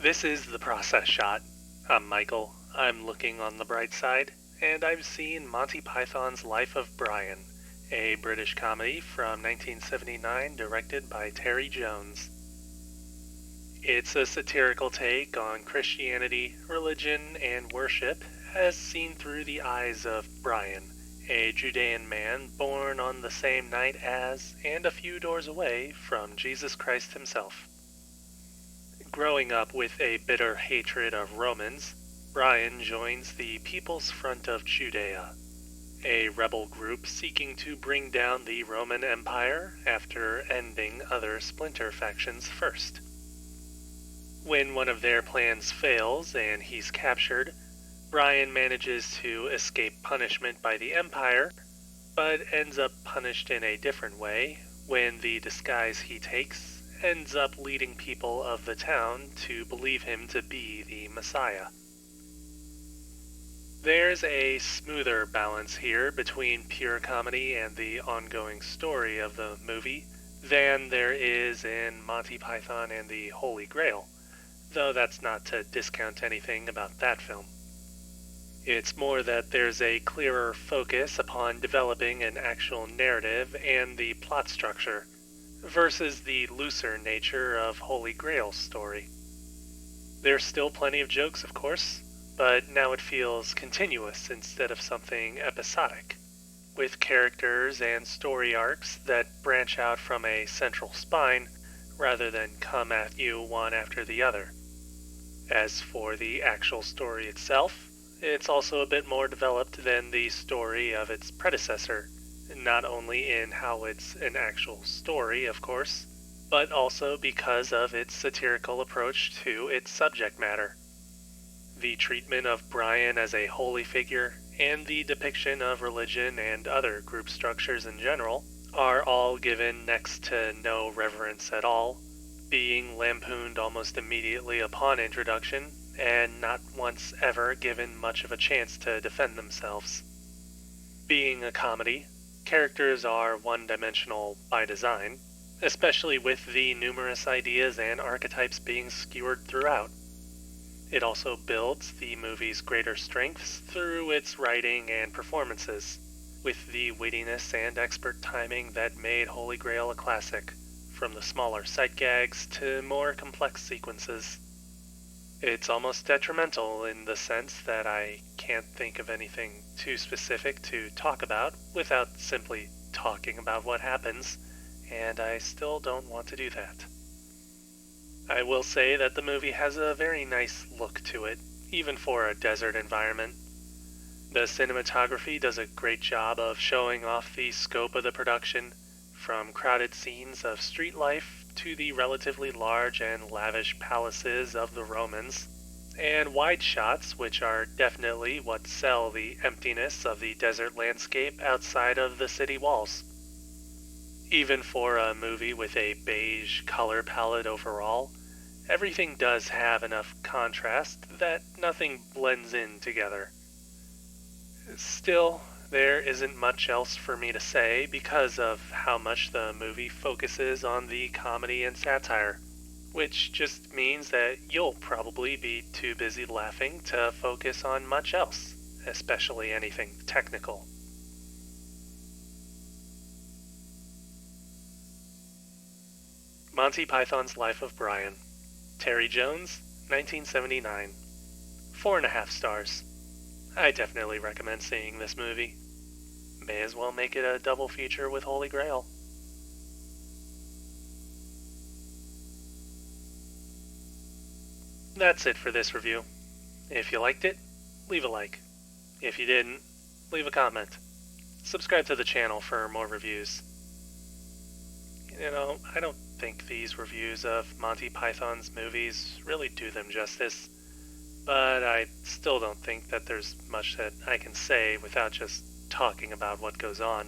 This is the process shot. I'm Michael. I'm looking on the bright side, and I've seen Monty Python's Life of Brian, a British comedy from 1979 directed by Terry Jones. It's a satirical take on Christianity, religion, and worship as seen through the eyes of Brian, a Judean man born on the same night as and a few doors away from Jesus Christ himself. Growing up with a bitter hatred of Romans, Brian joins the People's Front of Judea, a rebel group seeking to bring down the Roman Empire after ending other splinter factions first. When one of their plans fails and he's captured, Brian manages to escape punishment by the Empire, but ends up punished in a different way when the disguise he takes ends up leading people of the town to believe him to be the Messiah. There's a smoother balance here between pure comedy and the ongoing story of the movie than there is in Monty Python and the Holy Grail, though that's not to discount anything about that film. It's more that there's a clearer focus upon developing an actual narrative and the plot structure, versus the looser nature of Holy Grail's story. There's still plenty of jokes, of course, but now it feels continuous instead of something episodic, with characters and story arcs that branch out from a central spine rather than come at you one after the other. As for the actual story itself, it's also a bit more developed than the story of its predecessor, not only in how it's an actual story, of course, but also because of its satirical approach to its subject matter. The treatment of Brian as a holy figure and the depiction of religion and other group structures in general are all given next to no reverence at all, being lampooned almost immediately upon introduction and not once ever given much of a chance to defend themselves. Being a comedy, characters are one-dimensional by design, especially with the numerous ideas and archetypes being skewered throughout. It also builds the movie's greater strengths through its writing and performances, with the wittiness and expert timing that made Holy Grail a classic, from the smaller sight gags to more complex sequences. It's almost detrimental in the sense that I can't think of anything too specific to talk about without simply talking about what happens, and I still don't want to do that. I will say that the movie has a very nice look to it, even for a desert environment. The cinematography does a great job of showing off the scope of the production, from crowded scenes of street life to the relatively large and lavish palaces of the Romans, and wide shots which are definitely what sell the emptiness of the desert landscape outside of the city walls. Even for a movie with a beige color palette overall, everything does have enough contrast that nothing blends in together. Still, there isn't much else for me to say because of how much the movie focuses on the comedy and satire, which just means that you'll probably be too busy laughing to focus on much else, especially anything technical. Monty Python's Life of Brian. Terry Jones, 1979. 4.5 stars. I definitely recommend seeing this movie. May as well make it a double feature with Holy Grail. That's it for this review. If you liked it, leave a like. If you didn't, leave a comment. Subscribe to the channel for more reviews. I don't think these reviews of Monty Python's movies really do them justice, but I still don't think that there's much that I can say without just talking about what goes on.